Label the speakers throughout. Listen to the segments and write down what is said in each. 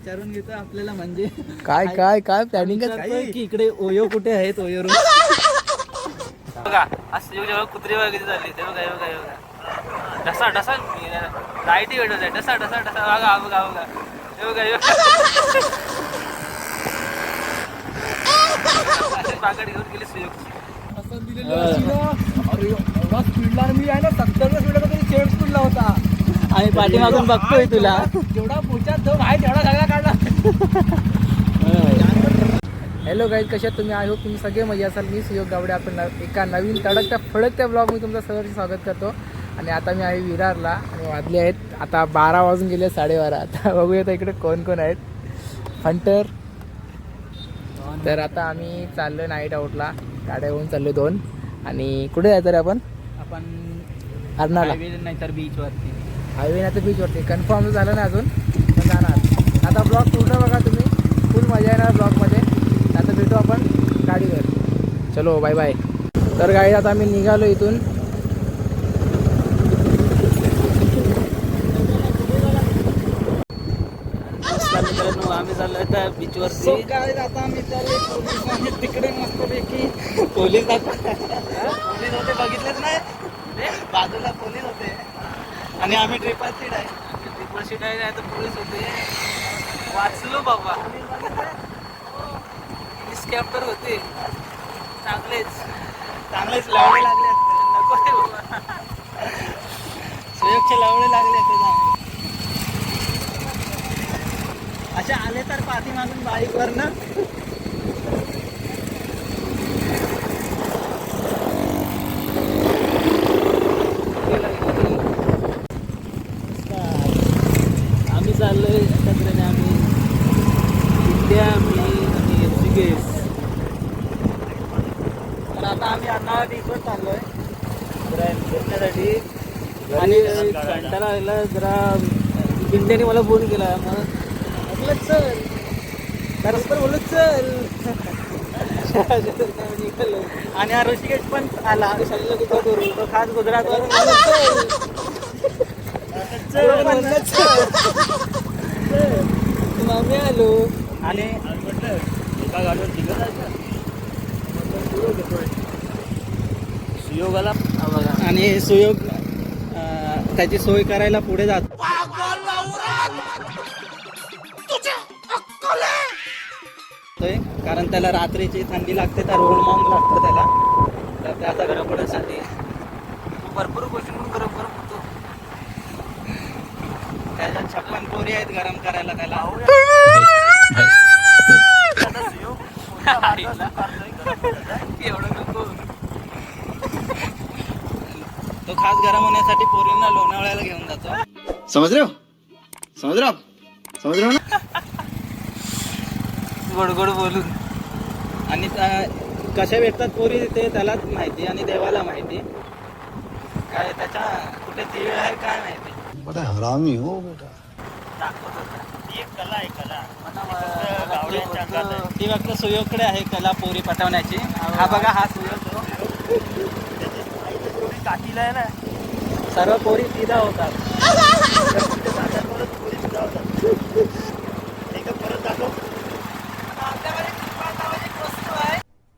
Speaker 1: विचारून घेतो आपल्याला म्हणजे
Speaker 2: काय काय काय प्लॅनिंग
Speaker 1: की इकडे ओयो कुठे आहेत ओयो रूम
Speaker 3: बघा आज जेव्हा कुत्री वगैरे किती झाली ते बघा हे बघा हे बघा डसा डसा लाईटी भेटत आहे डसा डसा डसा बघा बघा बघा हे बघा हे पाकड घेऊन गेली सुयोगची
Speaker 2: स्पीडला मी आहे ना 70 स्पीडला तरी चेड स्पीडला होता
Speaker 1: आणि पाठीमागून बघतोय तुला
Speaker 2: जेवढा पुढच्यात जो आहे तेवढा सगळा काढला. हॅलो गाईज, कशात तुम्ही? आय होप तुम्ही सगळे मजा असाल. मी सुयोग गावडे आपण एका नवीन तडकत्या फडकत्या ब्लॉग मी तुमचं सहर्ष स्वागत करतो. आणि आता मी आहे विरारला आणि वाजले आहेत आता 12 वाजून गेले 12:30. आता बघूया इकडे कोण कोण आहेत. फंटर. तर आता आम्ही चाललो नाईट आउटला, गाड्या घेऊन चाललो 2. आणि कुठे जायचं रे आपण? अर्नाला
Speaker 1: नाही तर बीचवरती.
Speaker 2: हायवे नाही तर बीचवरती. कन्फर्म झालं नाही अजून पण जाणार. आता ब्लॉग पूर्ण बघा तुम्ही, फुल मजा येणार ब्लॉगमध्ये. आता भेटू आपण गाडीवर. चलो बाय बाय. तर गाडी आता आम्ही निघालो इथून.
Speaker 1: मित्रांनो आम्ही चाललो आता बीचवरती. आता आम्ही चाललो तिकडे मस्तपैकी पोलीस होते बघितलेच नाही, बाजूला पोलीस होते आणि आम्ही ट्रिपल सीट आहे तर पोलीस होते. वाचलो बाबा. कॅप्टर होते चांगलेच लावळे लागले असते. नको रे बाबा, सुयोगचे लावळे लागले असते चांगले. अशा आले तर पाठीमागून बाईकवर ना आम्ही चाललोय एकत्रेने. आम्ही इंडिया मी आणि ऋषिकेश. तर आता आम्ही अन्नाळा बीचवर चाललोय जरा फिरण्यासाठी. आणि कंटाळा आलेला जरा. इंडियाने मला फोन केला, मग म्हटलं चल. तर बोललो चल. निघालो. आणि हा ऋषिकेश पण आला. सगळं कुठं करू तो खास गुजरातवरून आम्ही आलो. आणि एका गाडीवर तिघं जायचं. सुयोगाला आणि सुयोग त्याची सोय करायला पुढे जातो. कारण त्याला रात्रीची थंडी लागते तर रोड मांग लागतं त्याला. तर त्याचा गरम पडण्यासाठी भरपूर गोष्टी म्हणून गरम होतो. त्याच्यात 56 पोरी आहेत गरम करायला त्याला. एवढं नको. तो खास गरम होण्यासाठी पोरींना लोणावळ्याला घेऊन जातो.
Speaker 4: समझ रहे हो ना.
Speaker 1: गोड बोलून. आणि कशा भेटतात पोरी ते त्यालाच माहिती आणि देवाला माहिती. काय त्याच्या कुठे देव आहे काय माहिती.
Speaker 4: बड़ा हरामी हो बेटा.
Speaker 3: ती एक कला आहे कला.
Speaker 1: ती फक्त सुयोगकडे आहे कला पोरी पटवण्याची. हा बघा हा सुयोग
Speaker 3: काकीला आहे ना
Speaker 1: सर्व पोरी फिदा होतात.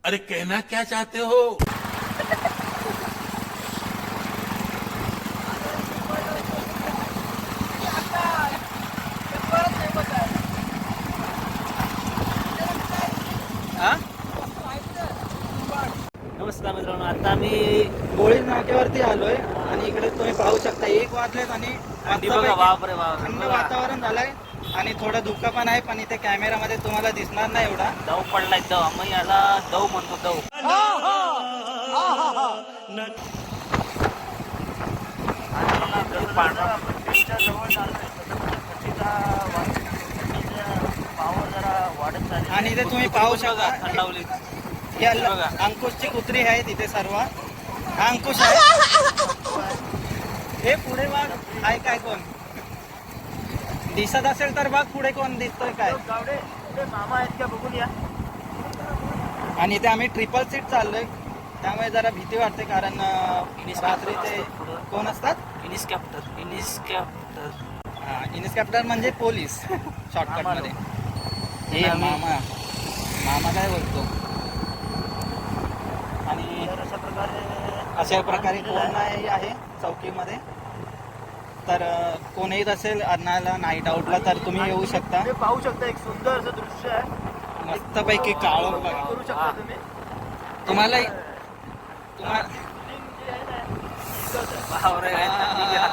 Speaker 5: अरे कहना क्या चाहते हो?
Speaker 1: नमस्कार मित्रांनो, आता आम्ही गोळी नाक्यावरती आलोय. आणि इकडे तुम्ही पाहू शकता 1 वाजलेत आणि
Speaker 3: बापरे बाप
Speaker 1: थंड वातावरण झालंय. आणि थोडं धुकं पण आहे, पण इथे कॅमेरामध्ये तुम्हाला दिसणार नाही एवढा.
Speaker 3: दव पडलाय दव. मग याला दव म्हणतो दव.
Speaker 1: आणि इथे तुम्ही पाहू शकता
Speaker 3: थंडावली.
Speaker 1: या अंकुशची कुत्री आहे तिथे सर्व. हा अंकुश आहे. हे पुढे बघ आहे काय कोण दिसत असेल तर बघ पुढे कोण दिसतोय काय.
Speaker 3: मामा आहेत का बघून या.
Speaker 1: आणि इथे आम्ही ट्रिपल सीट चाललोय त्यामुळे जरा भीती वाटते. कारण रात्री ते कोण असतात
Speaker 3: इनिस कॅप्टर.
Speaker 1: इन्स्पेक्टर म्हणजे पोलीस शॉर्टकट मध्ये. हे मामा मामा काय बोलतो. आणि अशा प्रकारे कोण नाही आहे चौकीमध्ये. तर कोण येत असेल अर्नाळ्याला नाईट आउटला तर तुम्ही येऊ शकता.
Speaker 4: पाहू शकता एक सुंदर असं दृश्य आहे.
Speaker 1: मस्तपैकी काळोख बघा.
Speaker 4: करू शकता तुम्ही.
Speaker 1: तुम्हाला
Speaker 3: बापरे, काय थंडी आहे.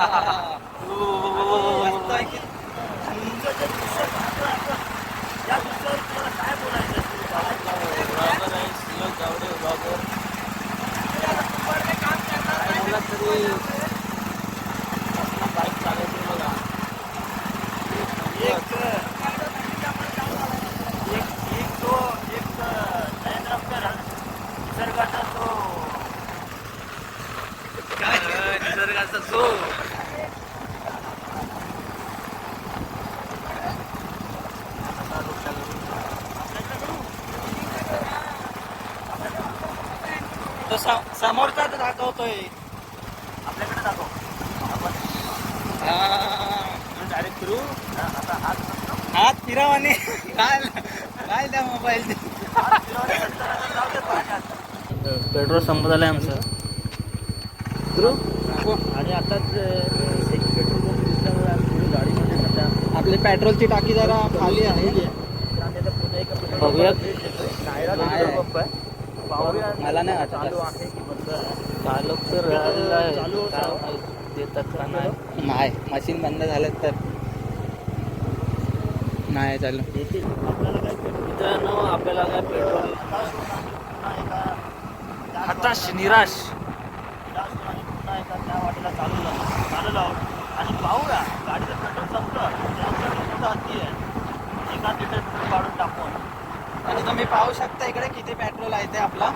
Speaker 1: मस्तपैकी
Speaker 4: या दृश्यावर तुम्हाला काय बोलायचं
Speaker 3: ब्लॉगर आहे, सुयोग गावडे ब्लॉगर. काय बोलला तरी बाईक चालायची बघा.
Speaker 4: एक नयन रम्य निसर्गाचा तो
Speaker 3: निसर्गाचा जो
Speaker 1: तो समोरचा दाखवतोय.
Speaker 4: आपल्याकडे दाखव.
Speaker 3: डायरेक्ट फिरू.
Speaker 4: आता
Speaker 1: हात फिरव आणि काय त्या मोबाईल.
Speaker 3: पेट्रोल संपत आलंय आमचं.
Speaker 4: आणि आताच पेट्रोल पंप दिसल्यामुळे आम्ही गाडीमध्ये सध्या
Speaker 1: आपली पेट्रोलची टाकी जरा खाली आहे.
Speaker 3: बघूया.
Speaker 4: पंप आहे. पाहूया
Speaker 1: मला नाही वाटत
Speaker 4: चालू आहे की बंद आहे.
Speaker 3: चालू तर राहिलेलं आहे.
Speaker 4: चालू
Speaker 3: काय देतात का नाही.
Speaker 1: नाही मशीन बंद झालं तर नाही चालू.
Speaker 4: येतील. आपल्याला काय
Speaker 3: मित्रांनो आपल्याला काय पेट्रोल
Speaker 4: पुन्हा एका
Speaker 3: हताश निराश.
Speaker 4: पुन्हा एका त्या वाटेला चालू आहोत आणि पाहूया गाडीचं पेट्रोल संपलं त्यानंतर मोठं हत्ती आहे. एका लिटर पेट्रोल काढून टाकून
Speaker 1: आणि तुम्ही पाहू शकता इकडे किती पेट्रोल आहे ते. आपला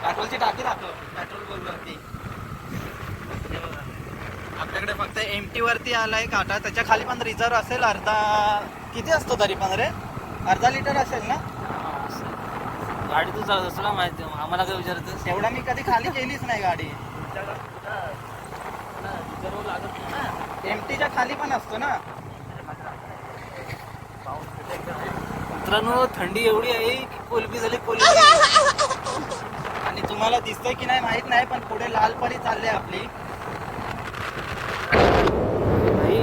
Speaker 1: पेट्रोलची टाकी दाखव. पेट्रोल बोललो ती आपल्याकडे फक्त एमटी वरती आलाय काटा. त्याच्या खाली पण रिझर्व असेल अर्धा. किती असतो तरी पण रे? अर्धा लिटर असेल ना.
Speaker 3: गाडी तू चालत तुला माहिती आहे. आम्हाला काय विचारतेस.
Speaker 1: एवढा मी कधी खाली केलीच नाही गाडी. एमटीच्या खाली पण असतो ना.
Speaker 3: मित्रांनो थंडी एवढी आहे की कोलबी झाली कोलबी.
Speaker 1: आणि तुम्हाला दिसतंय की नाही माहित नाही पण पुढे लाल परी चालली आहे आपली.
Speaker 3: भाई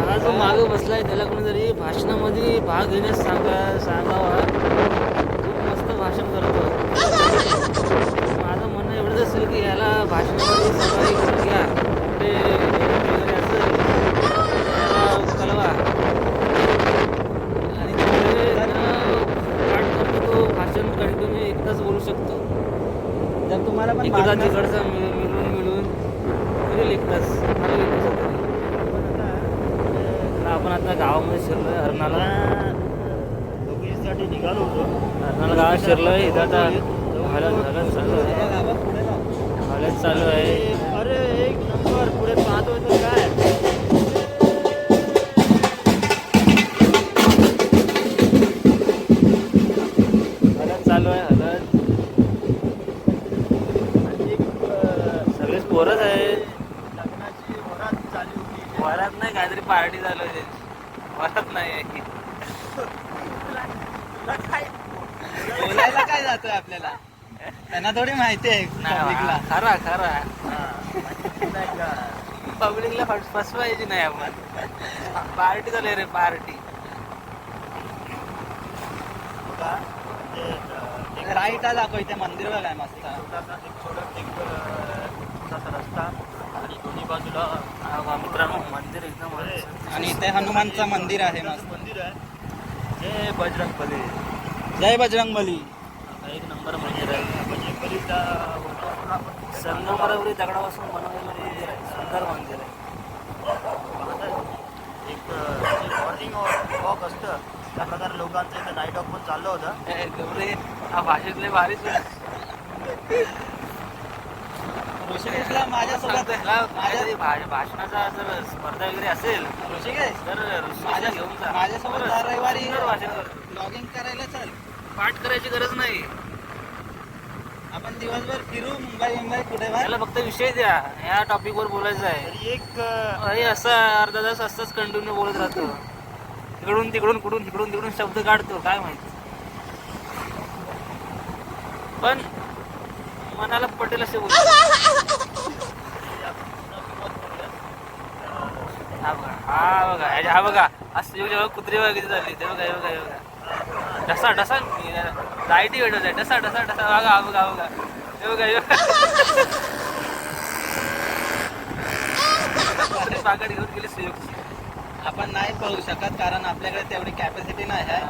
Speaker 3: हा जो मागे बसलाय त्याला कोणीतरी भाषणामध्ये भाग घेण्यास सांगावा. खूप मस्त भाषण करतो. माझं म्हणणं एवढंच असेल की याला भाषणामध्ये सहभागी करून घ्या. ते वगैरे असेल त्याला कळवा. आणि तो भाषण कंटिन्यू एकदाच बोलू शकतो.
Speaker 1: जर तुम्हाला पण
Speaker 3: इकडचा
Speaker 1: भाषणाचं-
Speaker 3: तिकडचा मिळून होईल एकदाच. आपण आता गावामध्ये शिरलोय हरणाला.
Speaker 4: लोकेशनसाठी निघालो होतो.
Speaker 3: हरणाला गावात शिरलोय. इथं आता हॉलत चालू आहे.
Speaker 1: पुढे लाव.
Speaker 3: हॉलत चालू आहे.
Speaker 4: अरे एक नंबर पुढे पाहतोय तर काय
Speaker 3: हॉलत चालू आहे. हॉलत
Speaker 4: आणि एक
Speaker 3: सगळेच पोरच आहेत.
Speaker 4: लग्नाची वरात चालू होती.
Speaker 3: वरात नाही काहीतरी पार्टी चालू आहे. वरात नाही आहे.
Speaker 1: बोलायला काय जातोय आपल्याला. त्यांना थोडी माहिती आहे पब्लिकला.
Speaker 3: खरा खरा
Speaker 4: नाही का
Speaker 3: पब्लिकला फसवायची नाही आपण. पार्टी चालू आहे रे पार्टी.
Speaker 4: बघा ते
Speaker 1: राईटला दाखव. इथे मंदिर बघाय मस्त.
Speaker 4: छोटासा रस्ता आणि दोन्ही बाजूला
Speaker 3: मित्रांनो मंदिर एकदम आहे.
Speaker 1: आणि इथे हनुमानचं मंदिर आहे मस्त.
Speaker 4: मंदिर आहे. जय बजरंगबली.
Speaker 1: जय बजरंगबली.
Speaker 3: एक नंबर मंदिर आहे.
Speaker 4: बजरंगबलीचा
Speaker 3: संगमरवरी दगडापासून बनवलेलं मंदिर आहे. सुंदर मंदिर आहे.
Speaker 4: एक मॉर्निंग वॉक असतं त्या प्रकारे लोकांचं इथं नाईट वॉक पण चाललं होतं.
Speaker 3: गौरे हा भाषेतले भारीच
Speaker 1: ऋषिकेशला माझ्यासोबत
Speaker 3: भाषणाचा जर स्पर्धा वगैरे असेल
Speaker 1: ऋषिकेश
Speaker 3: तर ऋषिकेशला घेऊन जा.
Speaker 1: माझ्यासोबत दर रविवारी
Speaker 3: सुंदर भाषण करतो.
Speaker 1: ब्लॉगिंग करायला चल.
Speaker 3: पाठ करायची गरज नाही.
Speaker 1: आपण आपण दिवसभर फिरू मुंबई कुठे बाहेर.
Speaker 3: त्याला फक्त विषय द्या, ह्या टॉपिक वर बोलायचं आहे.
Speaker 4: तरी एक
Speaker 3: हे असं अर्धा तास असंच कंटिन्यू बोलत राहतो. तिकडून तिकडून तिकडून शब्द काढतो, काय माहिती. पण मनाला पटेल असे बोलतो. हा बघा आज जेव्हा कुत्री बघा किती झाली. ते बघा हे बघा हे बघा डसा डसा लाईटी भेटत आहे. डसा डसा डसा बघा हा बघा बघा हे बघा हे बघा पाकड घेऊन गेली सुयोगची.
Speaker 1: आपण नाही पळू शकत कारण आपल्याकडे तेवढी कॅपॅसिटी नाही आहे.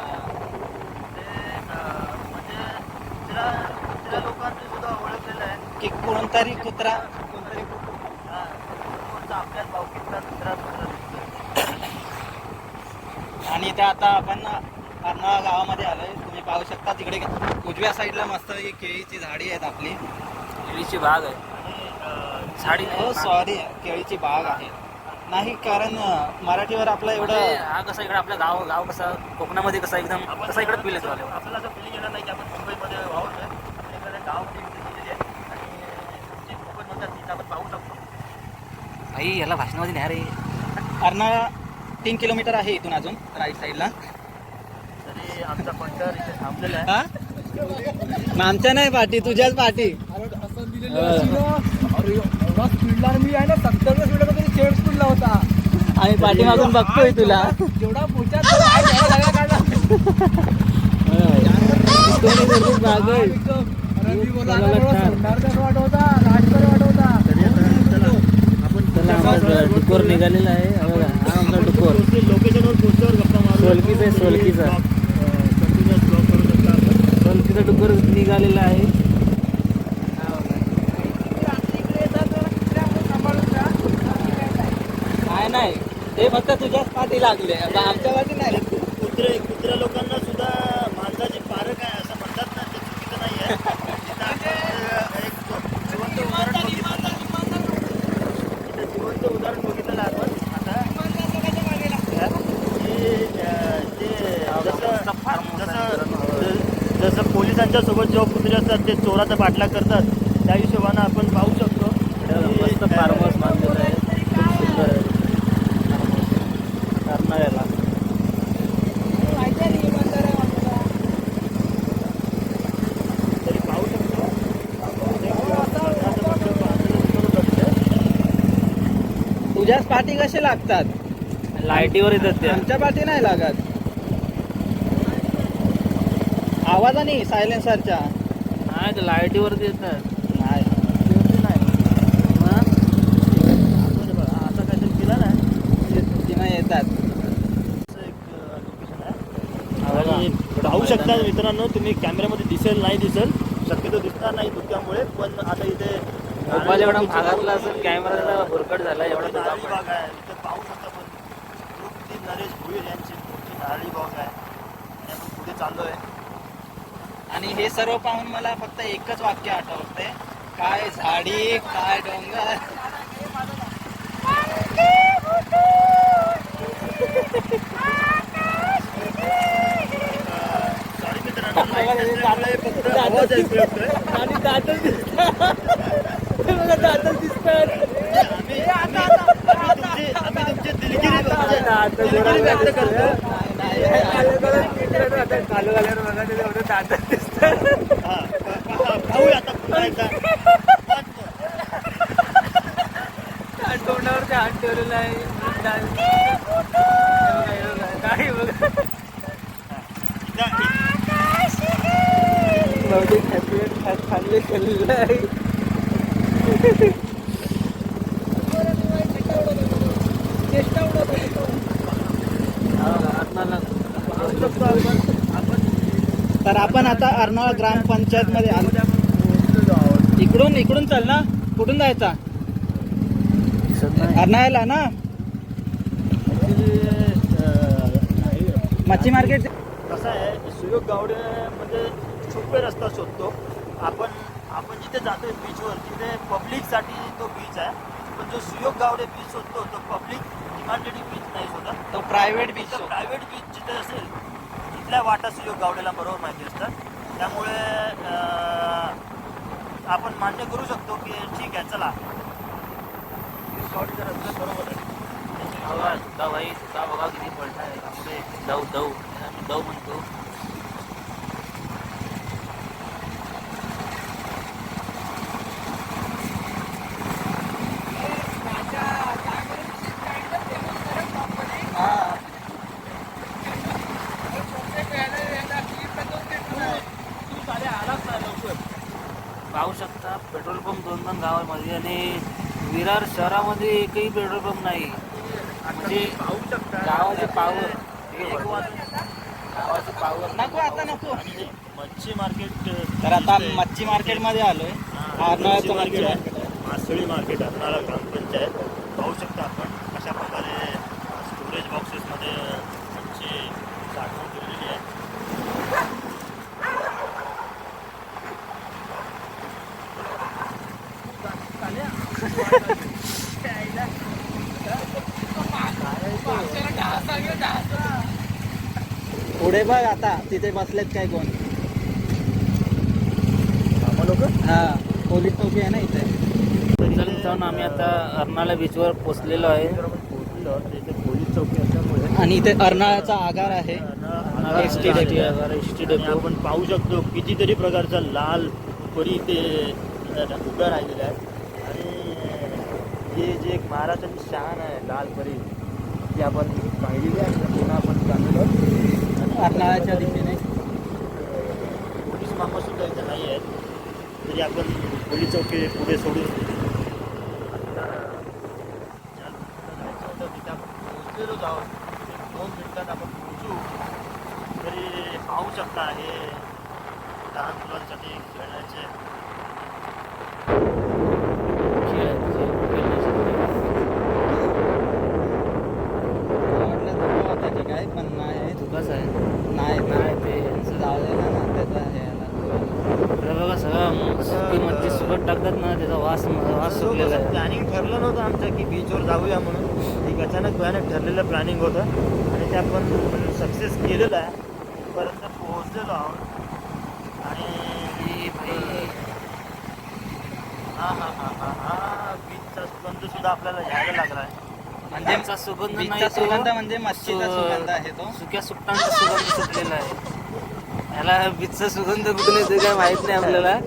Speaker 4: म्हणजे तिला लोकांनी सुद्धा ओळखलेलं आहे
Speaker 1: की कोणतरी कुत्रा
Speaker 4: आपल्याच भावकीतला दुसरा
Speaker 1: आणि इथे आता आपण अर्नाळा गावामध्ये आलोय. तुम्ही पाहू शकता तिकडे उजव्या साईडला मस्त ही केळीची झाडी आहेत आपली.
Speaker 3: केळीची बाग आहे. झाडी
Speaker 1: हो सॉरी केळीची बाग आहे नाही कारण मराठीवर आपलं एवढं
Speaker 3: हा कसा इकडे आपलं गाव कसा कोकणामध्ये कसा एकदम कसा इकडे फील येतो.
Speaker 4: आपल्याला असं फिलिंग येणार नाही की आपण मुंबईमध्ये वाहतोय. आपल्याकडे गाव दिलेली आहे आणि जे कोकण म्हणतात तिथं आपण पाहू शकतो.
Speaker 3: भाई याला भाषणामध्ये नाही रे.
Speaker 1: अर्नाळा 3 किलोमीटर आहे इथून अजून राईट साईडला.
Speaker 4: तरी आमचा पंटर इथे थांबलेला आहे.
Speaker 1: आमच्या नाही पाठी तुझ्याच पाठी.
Speaker 2: एवढा स्पीडला मी आहे ना 70 स्पीडमध्ये शेड स्पीडला होता.
Speaker 1: आम्ही पाठीमागून बघतोय तुला.
Speaker 2: जेवढा पुढच्या सगळा काढला.
Speaker 3: डुकोर निघालेला आहे. हा आमचा डुकोर
Speaker 4: लोकेशनवर पोहोचल्यावर गप्पा मारू.
Speaker 3: सोलकीचा डुकोर निघालेला आहे.
Speaker 1: नाही ते फक्त तुझ्याच पाठी लागले आमच्या पाठी नाही.
Speaker 4: कुत्र्या लोकांना सुद्धा माणसाची पारख आहे असं म्हणतात ना, ते चुकीचं नाही आहे. एक जिवंत उदाहरण बघितलेलं आहे आपण आता जसं पोलिसांच्या सोबत जेव्हा कुत्रे असतात ते चोराचा बाटला करतात त्या हिशोबानं आपण पाहू शकतो.
Speaker 3: मस्त फार्म हाऊस बांधलेलं आहे. खूप सुंदर आहे. कर्नाळ्याला
Speaker 4: तरी पाहू शकतो.
Speaker 1: तुझ्याच पाठी कसे लागतात.
Speaker 3: लाईटीवर येतात त्या.
Speaker 1: आमच्या पाठी नाही लागत. आवाजाने सायलेन्सरच्या
Speaker 3: नाही ते लाईटीवरती येतात.
Speaker 1: नाही
Speaker 4: आता काहीतरी केलं ना
Speaker 1: तिने येतात.
Speaker 4: लोकेशन आहे आणि पाहू शकता मित्रांनो, तुम्ही कॅमेऱ्यामध्ये दिसेल नाही दिसेल, शक्यतो दिसणार नाही धुक्यामुळे. पण आता इथे
Speaker 3: मोबाईल एवढा भागातला असेल कॅमेरा भुरकट झाला एवढा
Speaker 4: नारळी
Speaker 3: दुकान.
Speaker 4: बाग आहे इथे पाहू शकता. पण तृप्ती नरेश भुईर यांची मोठी नारळी बाग आहे आणि आपण पुढे चाललोय.
Speaker 1: आणि हे सर्व पाहून मला फक्त एकच वाक्य आठवते, काय झाडी काय डोंगर.
Speaker 4: सॉरी मित्रांनो, फक्त आवाज ऐकू येतोय.
Speaker 1: आणि दातच दिसतात. दातच दिसतात.
Speaker 4: आम्ही तुमची दिलगिरी व्यक्त करतो.
Speaker 2: चालू झाल्यावर बघा ते एवढं दातच दिसतं.
Speaker 4: पाहूया आता पुन्हा एकदा.
Speaker 3: तोंडावर हात ठेवलेला आहे. काही बघा
Speaker 2: बहुतेक हॅपी चांगले केलेलं आहे.
Speaker 1: तर आपण आता अर्नाळा ग्रामपंचायत मध्ये आलो. इकडून चल ना. कुठून जायचा. अर्नाळ्याला ना मच्छी मार्केट.
Speaker 4: कसं आहे, सुयोग गावड्यामध्ये छुपे रस्ता शोधतो आपण जिथे जातोय बीचवर तिथे पब्लिकसाठी तो बीच आहे. पण जो सुयोग गावडे बीच शोधतो तो पब्लिक डिमांडेड बीच नाही शोधत.
Speaker 1: तो प्रायव्हेट बीच.
Speaker 4: प्रायव्हेट बीच जिथे असेल तिथल्या वाटा सुयोग गावड्याला बरोबर माहिती असतात. त्यामुळे आपण मान्य करू शकतो की ठीक आहे चला गावडीचा रस्ता बरोबर आहे.
Speaker 3: सुद्धा भाई सुद्धा बघा किती पडला आहे त्यामुळे दव दव आम्ही दव म्हणतो. पाहू शकता पेट्रोल पंप 2 गावामध्ये आणि विरार शहरामध्ये एकही पेट्रोल पंप नाही. म्हणजे गावाचे पावर गावाचे पावर
Speaker 1: नको आता नको.
Speaker 4: मच्छी मार्केट
Speaker 1: तर आता मच्छी मार्केटमध्ये आलोय. अर्नाळ्याचं
Speaker 4: मार्केट
Speaker 1: मार्केट
Speaker 4: आहे, मासळी मार्केट अर्नाळा ग्रामपंचायत. पाहू शकता आपण कशा प्रकारे स्टोरेज बॉक्सेसमध्ये मच्छी साठवून ठेवलेली आहे.
Speaker 1: पुढे बघ आता तिथे बसलेत काय कोण.
Speaker 4: लोक
Speaker 1: हा पोलीस चौकी आहे ना इथे.
Speaker 3: चल जाऊन आम्ही आता अर्नाळा बीचवर पोचलेलो आहे.
Speaker 4: पोलीस चौकी असल्यामुळे
Speaker 1: आणि इथे अर्नाळ्याचा आगार आहे.
Speaker 3: एसटी
Speaker 4: आणि आपण पाहू शकतो कितीतरी प्रकारचा लाल परी ते उभ्या राहिलेले आहेत. आणि हे जे एक महाराजांची शान आहे लाल परी ती आपण पाहिलेली आहे. पुन्हा आपण चाललेलो आणि
Speaker 1: अर्नाळ्याच्या दिशेने
Speaker 4: पोलीस मामा सुद्धा इथे नाही आहेत. तरी आपण पोलीस चौकी पुढे सोडून पोहोचलेलोच आहोत. 2 मिनिटात आपण पोहोचू. तरी पाहू शकता हे लहान मुलांसाठी खेळण्याचे
Speaker 1: म्हटलं धोका होता की काय पण नाही.
Speaker 3: धोकाच आहे.
Speaker 1: नाही
Speaker 3: नाही ते
Speaker 1: जाऊ दे ना त्याचा हे आला.
Speaker 3: तर बघा सगळं सुकी मच्छी सुकट टाकतात ना त्याचा वास सुटलेला आहे.
Speaker 4: प्लॅनिंग ठरलं नव्हतं आमचं की बीचवर जाऊया म्हणून. एक अचानक भयानक ठरलेलं प्लॅनिंग होतं आणि ते आपण सक्सेस केलेलं आहे. पर्यंत पोहोचलेलो आहोत. आणि बीचचा सुगंध सुद्धा आपल्याला यायला लागला आहे.
Speaker 1: म्हणजे
Speaker 3: बीचचा सुगंध नाही
Speaker 1: बीचचा
Speaker 3: तो
Speaker 1: सुगंध म्हणजे मच्छीचा सुगंध आहे तो.
Speaker 3: सुक्या सुकटांचा सुगंध सुटलेला आहे. याला बीचचा सुगंध कुठून येतो काय माहित नाही आपल्याला.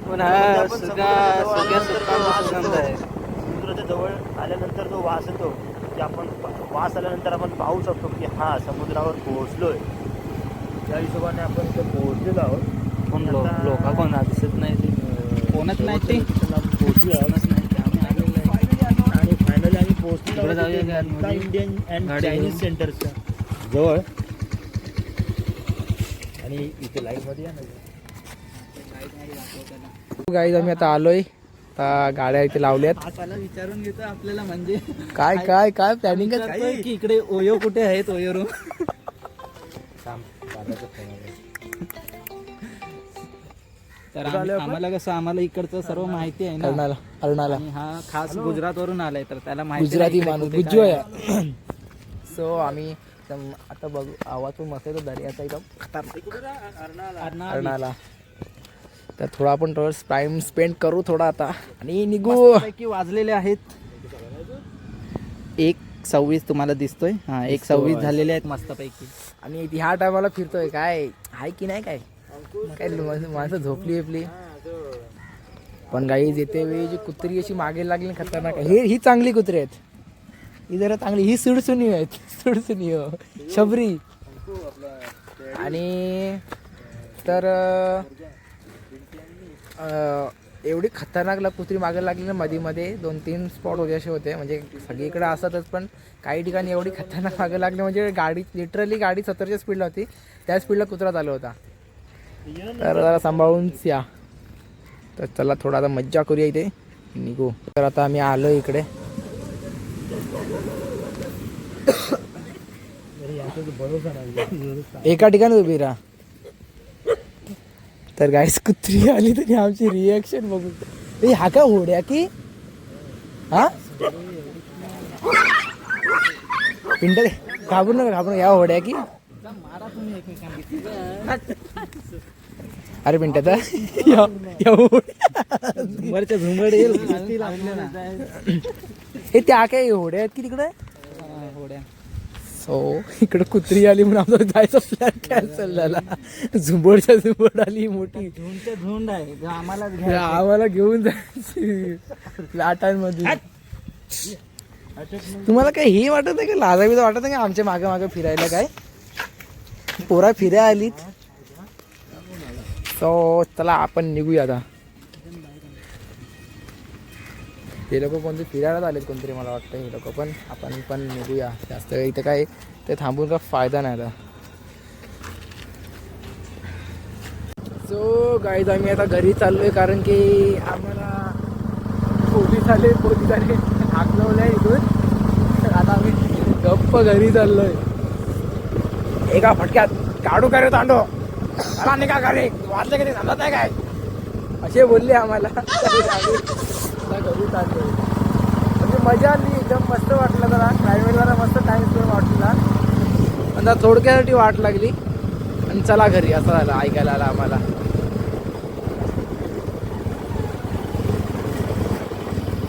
Speaker 3: पण हा सुक्या सुकटांचा सुगंध आहे.
Speaker 4: समुद्राच्या जवळ आल्यानंतर जो वास येतो की आपण वास आल्यानंतर आपण पाहू शकतो की हा समुद्रावर पोहोचलोय. त्या हिशोबाने आपण इथे पोहोचलेलो आहोत.
Speaker 3: कोण लोक कोण दिसत नाही ते
Speaker 1: कोणच नाही ते.
Speaker 4: पोहोचलो आहोत
Speaker 3: नाही ते आम्ही आलेलो आहे.
Speaker 4: आणि फायनली आम्ही पोहोचलो
Speaker 3: इकडे जाऊया का
Speaker 4: आहोत
Speaker 3: आतमध्ये?
Speaker 4: इंडियन अँड
Speaker 3: गाडी
Speaker 4: चायनीज
Speaker 3: घेऊन.
Speaker 4: सेंटरच्या जवळ. आणि इथे लाईव्हमध्ये या ना.
Speaker 2: गाईज आम्ही आता आलोय. आता गाड्या इथे लावल्यात.
Speaker 1: आपल्याला विचारून घेतो आपल्याला म्हणजे
Speaker 2: काय काय काय प्लॅनिंग
Speaker 1: करतोय की इकडे ओयो कुठे आहेत ओयो रूम. तर आम्हाला कसं आम्हाला इकडचं सर्व माहिती आहे ना.
Speaker 2: अर्नाळा
Speaker 1: आणि हा खास गुजरात वरून आलाय तर त्याला माहिती
Speaker 2: गुजराती
Speaker 1: नाही
Speaker 2: माणूस
Speaker 1: इकडे कुठे
Speaker 2: गुज्जोया.
Speaker 1: काय.
Speaker 2: सो आम्ही आता बघू आवाज पण मस्त येतो दर्याचा एकदम अर्नाळा. तर थोडा आपण टाइम स्पेंड करू थोडा आता आणि निघू.
Speaker 1: मस्तपैकी वाजलेले आहेत 1:26 तुम्हाला दिसतोय. हा 1:26 झालेले आहेत मस्तपैकी.
Speaker 2: आणि ह्या टायमाला फिरतोय काय आहे की नाही काय काय माणसं झोपली बिपली. पण गाई येते वेळी जी कुत्री अशी मागे लागली ना खतरनाक आहे. ही चांगली कुत्री आहेत. ही जरा चांगली. ही सुडसुनी आहेत. सुडसुनी हो शबरी. आणि तर एवढी खतरनाक कुत्री मागे लागली ना. मध्ये 2-3 स्पॉट होते असे होते म्हणजे सगळीकडे असतच. पण काही ठिकाणी एवढी खतरनाक मागे लागली म्हणजे गाडी लिटरली गाडी 70च्या स्पीडला होती. त्या स्पीडला कुत्रा चालू होता. तर जरा सांभाळूनच या. तर चला थोडा आता मज्जा करूया इथे निघू. तर आता आम्ही आलो इकडे. एका ठिकाणी उभी राहा. तर गाईस कुत्री आली तरी आमची रिॲक्शन बघू. ए हा काय होड्या की हा पिंट घाबरू नका या होड्या की. अरे पिंट्याचा
Speaker 1: झुंबरच्या झुंबड येईल आपल्याला.
Speaker 2: हे त्या काय होड्या आहेत की तिकडे.
Speaker 1: होड्या
Speaker 2: सो इकडे कुत्री आली म्हणून आमचा जायचा प्लॅन कॅन्सल झाला. झुंबडच्या झुंबड आली मोठी.
Speaker 1: झुंडच्या झुंड आहे जो आम्हाला
Speaker 2: आम्हाला घेऊन जायची लाटांमध्ये. तुम्हाला काय हे वाटत आहे का लाजाबीजा वाटत आहे का आमच्या मागे मागे फिरायला काय पोरा फिरायला आलीत. सो चला आपण निघूया आता. ते लोक कोणते फिरायलाच आलेत कोणतरी मला वाटतं. हे लोक पण आपण पण निघूया. जास्त इथं काय ते थांबून का फायदा नाही आता. सो गाईज आम्ही आता घरी चाललोय कारण की आम्हाला पोलीस आले हाकलवलंय इथून. तर आता आम्ही गप्प घरी चाललोय. एका फटक्यात काढू का रे तांडो मला निघा का रे वाचले कधी समजत नाही काय असे बोलले आम्हाला. घरी चाललोय म्हणजे मजा आली एकदम मस्त वाटलं. जरा क्लायमेट जरा मस्त टाइम स्पेंड वाटला. आणि थोडक्यासाठी वाट लागली आणि चला घरी असं झालं. ऐकायला आला आम्हाला.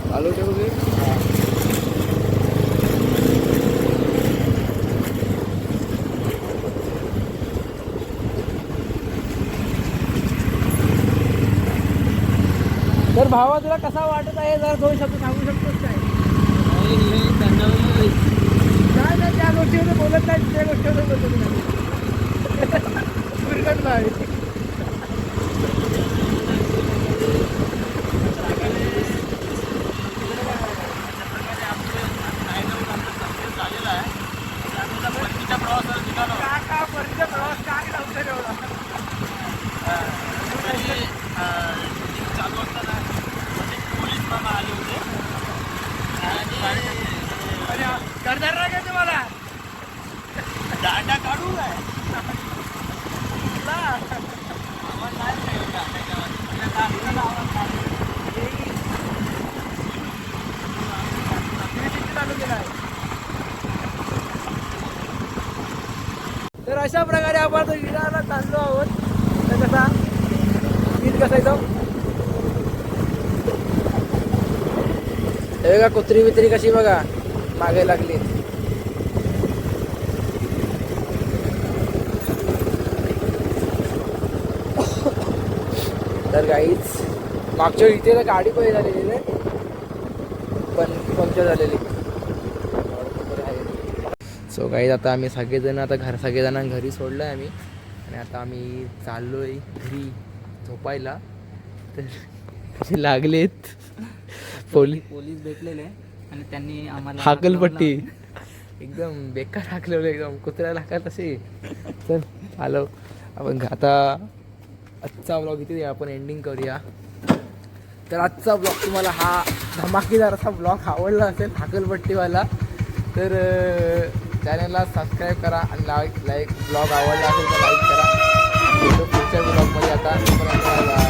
Speaker 2: चालू ठेवू घे. तर भावा तुला कसा वाटत आहे जरा 2 शब्द सांगू शकतोस काय. काय नाही त्या गोष्टीमध्ये बोलत नाही त्या गोष्टीमध्ये बोलतो दुर्गत नाही.
Speaker 4: दांडा काढू काय
Speaker 2: तर अशा प्रकारे आपण विरारला चाललो आहोत. तर कसा नीट कसा एकदम हे बघा कुत्री बित्री कशी बघा मागे लागली. तर गाईच मागच्या इथे गाडी पण झालेली आहे पण पंक्चर झालेली. सो गाईज आता आम्ही सगळेजण आता सगळेजण घरी सोडलं आहे आम्ही. आणि आता आम्ही चाललो आहे घरी झोपायला. तर लागलेत
Speaker 1: पोलीस भेटलेले आणि त्यांनी आम्हाला
Speaker 2: हाकलपट्टी एकदम बेकार हाकलवलं एकदम कुत्र्याला हाकल तसे. चल आलो आपण आता आजचा ब्लॉग इथे आपण एंडिंग करूया. तर आजचा ब्लॉग तुम्हाला हा धमाकेदार असा ब्लॉग आवडला असेल हाकलपट्टीवाला तर चॅनलला सबस्क्राईब करा आणि लाईक ब्लॉग आवडला असेल तर लाईक करा. पुढच्या ब्लॉगमध्ये आता